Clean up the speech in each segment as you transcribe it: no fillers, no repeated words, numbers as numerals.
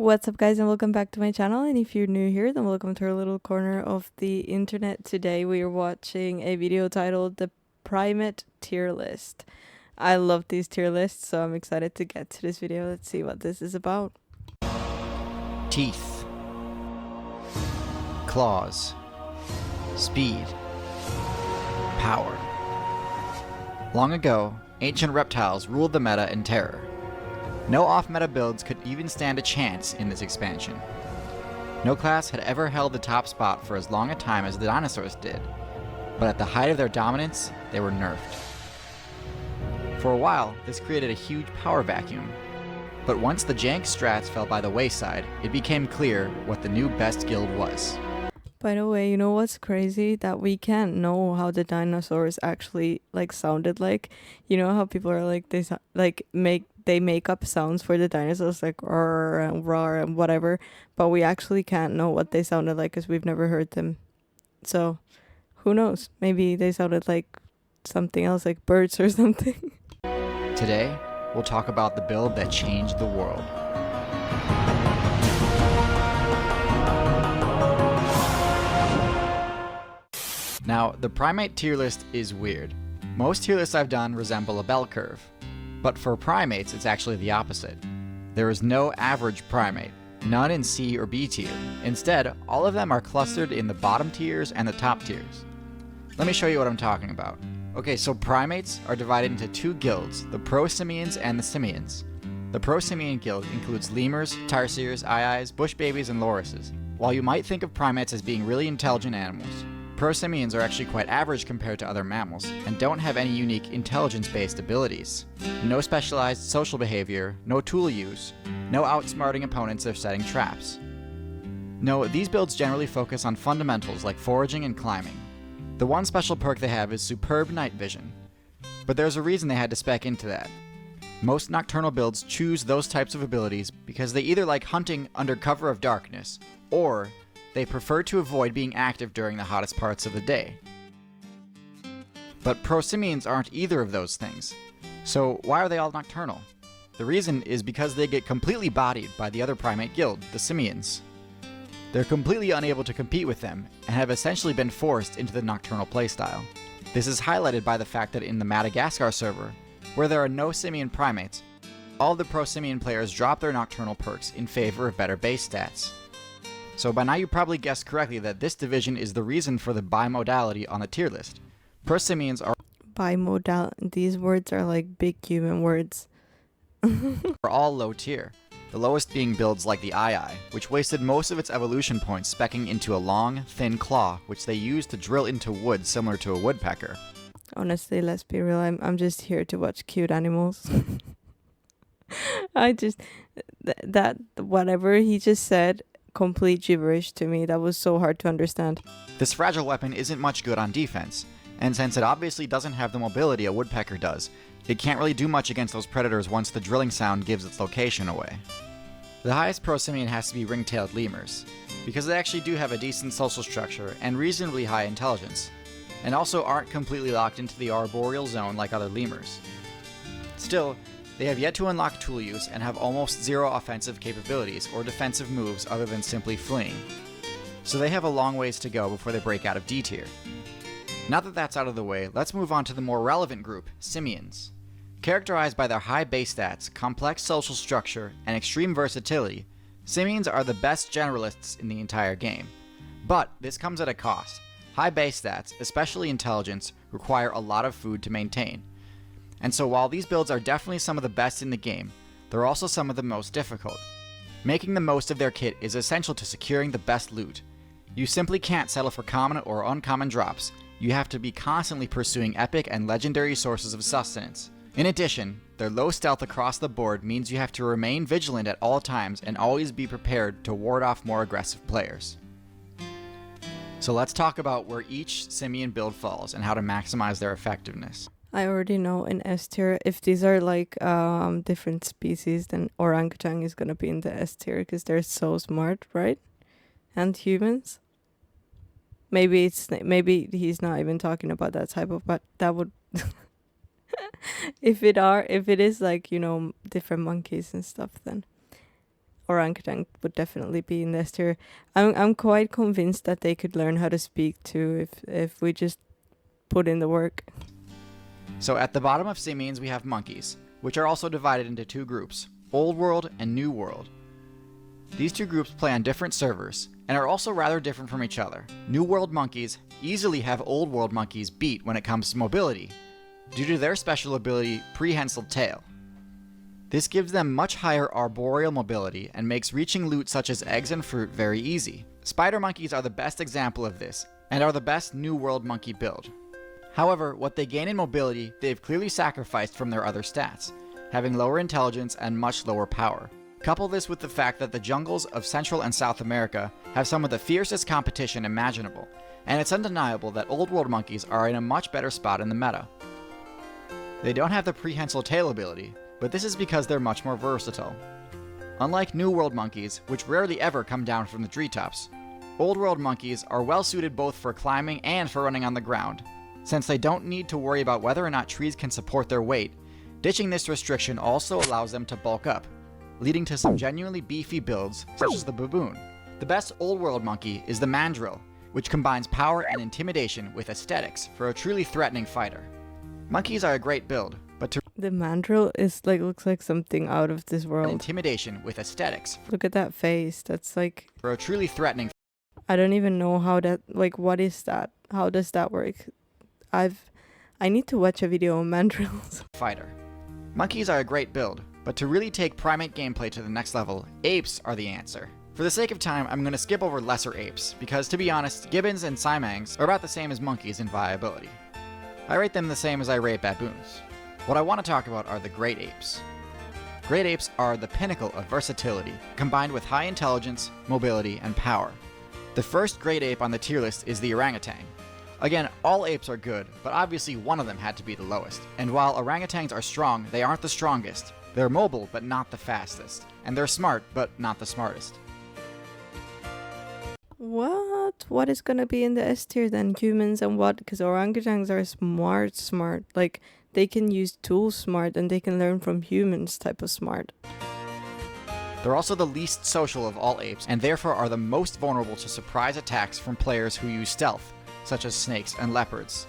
What's up, guys, and welcome back to my channel. And if you're new here, then welcome to our little corner of the internet. Today we are watching a video titled The Primate Tier List. I love these tier lists, so I'm excited to get to this video. Let's see what this is about. Teeth, claws, speed, power. Long ago, ancient reptiles ruled the meta in terror. No off-meta builds could even stand a chance in this expansion. No class had ever held the top spot for as long a time as the dinosaurs did, but at the height of their dominance, they were nerfed. For a while, this created a huge power vacuum. But once the jank strats fell by the wayside, it became clear what the new best guild was. By the way, you know what's crazy? That we can't know how the dinosaurs actually sounded like. You know how people are like they make up sounds for the dinosaurs like roar and roar and whatever, but we actually can't know what they sounded like because we've never heard them. So, who knows? Maybe they sounded like something else, like birds or something. Today, we'll talk about the build that changed the world. Now, the primate tier list is weird. Most tier lists I've done resemble a bell curve. But for primates, it's actually the opposite. There is no average primate, none in C or B tier. Instead, all of them are clustered in the bottom tiers and the top tiers. Let me show you what I'm talking about. Okay, so primates are divided into two guilds, the Prosimians and the Simians. The Prosimian guild includes lemurs, tarsiers, aye-ayes, bush babies, and lorises. While you might think of primates as being really intelligent animals, Prosimians are actually quite average compared to other mammals, and don't have any unique intelligence-based abilities. No specialized social behavior, no tool use, no outsmarting opponents or setting traps. No, these builds generally focus on fundamentals like foraging and climbing. The one special perk they have is superb night vision. But there's a reason they had to spec into that. Most nocturnal builds choose those types of abilities because they either like hunting under cover of darkness, or they prefer to avoid being active during the hottest parts of the day. But Prosimians aren't either of those things. So why are they all nocturnal? The reason is because they get completely bodied by the other primate guild, the Simians. They're completely unable to compete with them, and have essentially been forced into the nocturnal playstyle. This is highlighted by the fact that in the Madagascar server, where there are no Simian primates, all the Prosimian players drop their nocturnal perks in favor of better base stats. So by now you probably guessed correctly that this division is the reason for the bimodality on the tier list. Prosimians are These words are like big human words. all low tier, the lowest being builds like the aye-aye, which wasted most of its evolution points speccing into a long, thin claw, which they used to drill into wood similar to a woodpecker. Honestly, let's be real, I'm just here to watch cute animals. I just, that whatever he just said, complete gibberish to me. That was so hard to understand. This fragile weapon isn't much good on defense, and since it obviously doesn't have the mobility a woodpecker does, it can't really do much against those predators once the drilling sound gives its location away. The highest Prosimian has to be ring-tailed lemurs, because they actually do have a decent social structure and reasonably high intelligence, and also aren't completely locked into the arboreal zone like other lemurs. Still, they have yet to unlock tool use and have almost zero offensive capabilities or defensive moves other than simply fleeing. So they have a long ways to go before they break out of D tier. Now that that's out of the way, let's move on to the more relevant group, Simians. Characterized by their high base stats, complex social structure, and extreme versatility, Simians are the best generalists in the entire game. But this comes at a cost. High base stats, especially intelligence, require a lot of food to maintain. And so while these builds are definitely some of the best in the game, they're also some of the most difficult. Making the most of their kit is essential to securing the best loot. You simply can't settle for common or uncommon drops. You have to be constantly pursuing epic and legendary sources of sustenance. In addition, their low stealth across the board means you have to remain vigilant at all times and always be prepared to ward off more aggressive players. So let's talk about where each Simian build falls and how to maximize their effectiveness. I already know in S tier, if these are different species, then orangutan is gonna be in the S tier because they're so smart, right? And humans. Maybe he's not even talking about that type of, but that would if it is different monkeys and stuff, then orangutan would definitely be in this tier. I'm quite convinced that they could learn how to speak too if we just put in the work. So at the bottom of Simians we have monkeys, which are also divided into two groups, Old World and New World. These two groups play on different servers, and are also rather different from each other. New World monkeys easily have Old World monkeys beat when it comes to mobility, due to their special ability, Prehensile Tail. This gives them much higher arboreal mobility and makes reaching loot such as eggs and fruit very easy. Spider monkeys are the best example of this, and are the best New World monkey build. However, what they gain in mobility, they've clearly sacrificed from their other stats, having lower intelligence and much lower power. Couple this with the fact that the jungles of Central and South America have some of the fiercest competition imaginable, and it's undeniable that Old World monkeys are in a much better spot in the meta. They don't have the prehensile tail ability, but this is because they're much more versatile. Unlike New World monkeys, which rarely ever come down from the treetops, Old World monkeys are well suited both for climbing and for running on the ground. Since they don't need to worry about whether or not trees can support their weight, ditching this restriction also allows them to bulk up, leading to some genuinely beefy builds, such as the baboon. The best Old World monkey is the mandrill, which combines power and intimidation with aesthetics for a truly threatening fighter. Monkeys are a great build, but to The mandrill is looks like something out of this world. intimidation with aesthetics Look at that face. That's like, for a truly threatening I don't even know how that, like, what is that? How does that work? I need to watch a video on mandrills. fighter. Monkeys are a great build, but to really take primate gameplay to the next level, apes are the answer. For the sake of time, I'm going to skip over lesser apes, because to be honest, gibbons and siamangs are about the same as monkeys in viability. I rate them the same as I rate baboons. What I want to talk about are the great apes. Great apes are the pinnacle of versatility, combined with high intelligence, mobility, and power. The first great ape on the tier list is the orangutan. Again, all apes are good, but obviously one of them had to be the lowest. And while orangutans are strong, they aren't the strongest. They're mobile, but not the fastest. And they're smart, but not the smartest. What? What is gonna be in the S tier then? Humans and what? Because orangutans are smart. Like, they can use tools smart and they can learn from humans type of smart. They're also the least social of all apes, and therefore are the most vulnerable to surprise attacks from players who use stealth, such as snakes and leopards.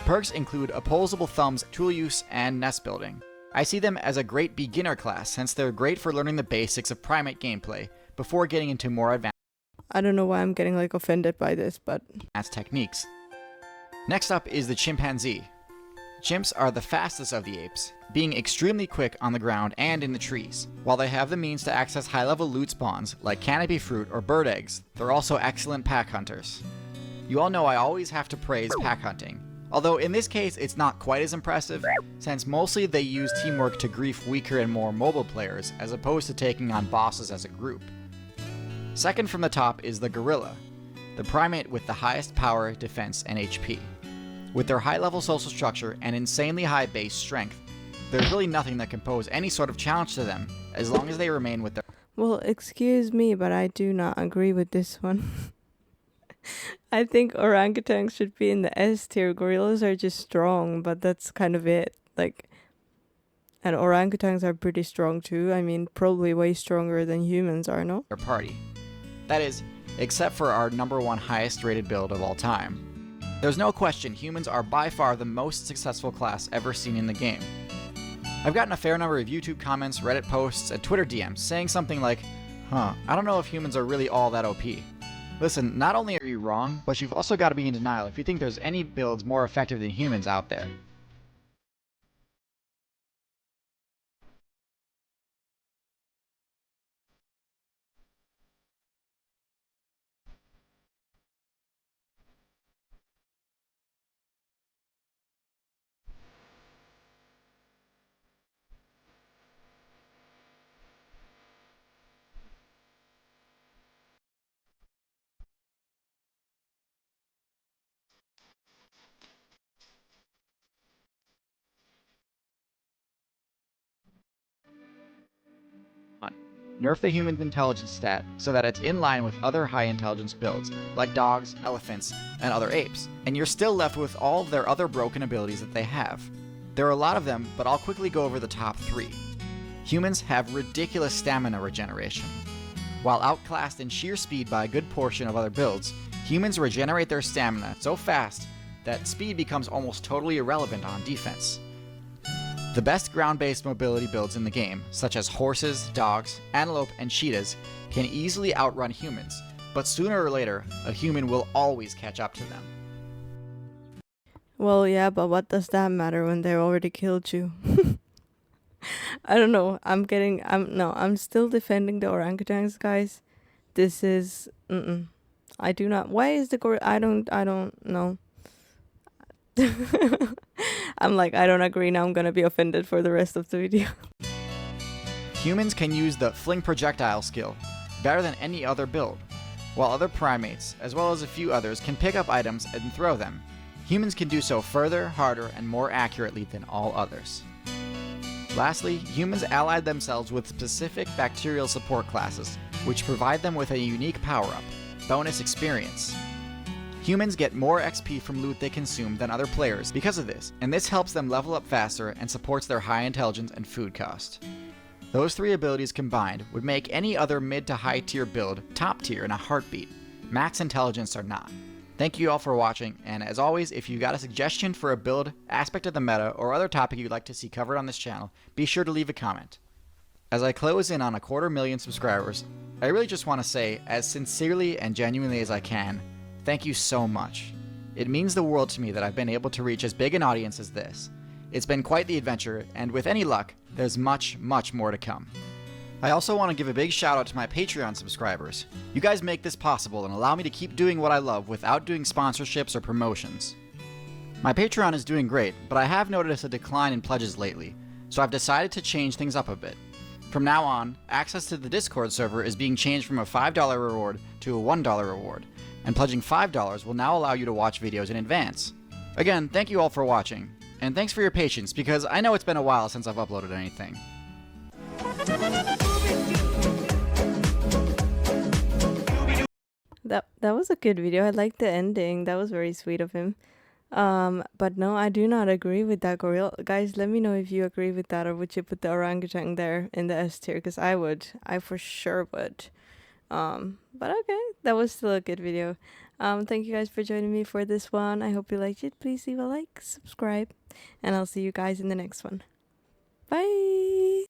Perks include opposable thumbs, tool use, and nest building. I see them as a great beginner class since they're great for learning the basics of primate gameplay before getting into more advanced I don't know why I'm getting like offended by this, but techniques. Next up is the chimpanzee. Chimps are the fastest of the apes, being extremely quick on the ground and in the trees. While they have the means to access high-level loot spawns like canopy fruit or bird eggs, they're also excellent pack hunters. You all know I always have to praise pack hunting, although in this case it's not quite as impressive, since mostly they use teamwork to grief weaker and more mobile players as opposed to taking on bosses as a group. Second from the top is the gorilla, the primate with the highest power, defense, and HP. With their high-level social structure and insanely high base strength, there's really nothing that can pose any sort of challenge to them as long as they remain with their... well, excuse me, but I do not agree with this one. I think orangutans should be in the S tier. Gorillas are just strong, but that's kind of it. Like, and orangutans are pretty strong too. I mean, probably way stronger than humans are, no? their party. That is, except for our number one highest rated build of all time. There's no question humans are by far the most successful class ever seen in the game. I've gotten a fair number of YouTube comments, Reddit posts, and Twitter DMs saying something like, I don't know if humans are really all that OP. Listen, not only are you wrong, but you've also got to be in denial if you think there's any builds more effective than humans out there. Nerf the human's intelligence stat so that it's in line with other high intelligence builds, like dogs, elephants, and other apes, and you're still left with all of their other broken abilities that they have. There are a lot of them, but I'll quickly go over the top 3. Humans have ridiculous stamina regeneration. While outclassed in sheer speed by a good portion of other builds, humans regenerate their stamina so fast that speed becomes almost totally irrelevant on defense. The best ground-based mobility builds in the game, such as horses, dogs, antelope, and cheetahs, can easily outrun humans, but sooner or later, a human will always catch up to them. Well, yeah, but what does that matter when they already killed you? I don't know. I'm still defending the orangutans, guys. This is, I do not, why is the gorilla, I don't know. I'm like, I don't agree now, I'm gonna be offended for the rest of the video. Humans can use the fling projectile skill better than any other build, while other primates, as well as a few others, can pick up items and throw them. Humans can do so further, harder, and more accurately than all others. Lastly, humans allied themselves with specific bacterial support classes, which provide them with a unique power-up, bonus experience. Humans get more XP from loot they consume than other players because of this, and this helps them level up faster and supports their high intelligence and food cost. Those three abilities combined would make any other mid to high tier build top tier in a heartbeat. Max intelligence or not. Thank you all for watching, and as always, if you got a suggestion for a build, aspect of the meta, or other topic you'd like to see covered on this channel, be sure to leave a comment. As I close in on 250,000 subscribers, I really just want to say, as sincerely and genuinely as I can, thank you so much. It means the world to me that I've been able to reach as big an audience as this. It's been quite the adventure, and with any luck, there's much, much more to come. I also want to give a big shout out to my Patreon subscribers. You guys make this possible and allow me to keep doing what I love without doing sponsorships or promotions. My Patreon is doing great, but I have noticed a decline in pledges lately, so I've decided to change things up a bit. From now on, access to the Discord server is being changed from a $5 reward to a $1 reward, and pledging $5 will now allow you to watch videos in advance. Again, thank you all for watching, and thanks for your patience because I know it's been a while since I've uploaded anything. That was a good video. I liked the ending. That was very sweet of him. But no, I do not agree with that gorilla. Guys, let me know if you agree with that, or would you put the orangutan there in the S tier? Because I would. I for sure would. But okay, that was still a good video. Thank you guys for joining me for this one. I hope you liked it. Please leave a like, subscribe, and I'll see you guys in the next one. Bye!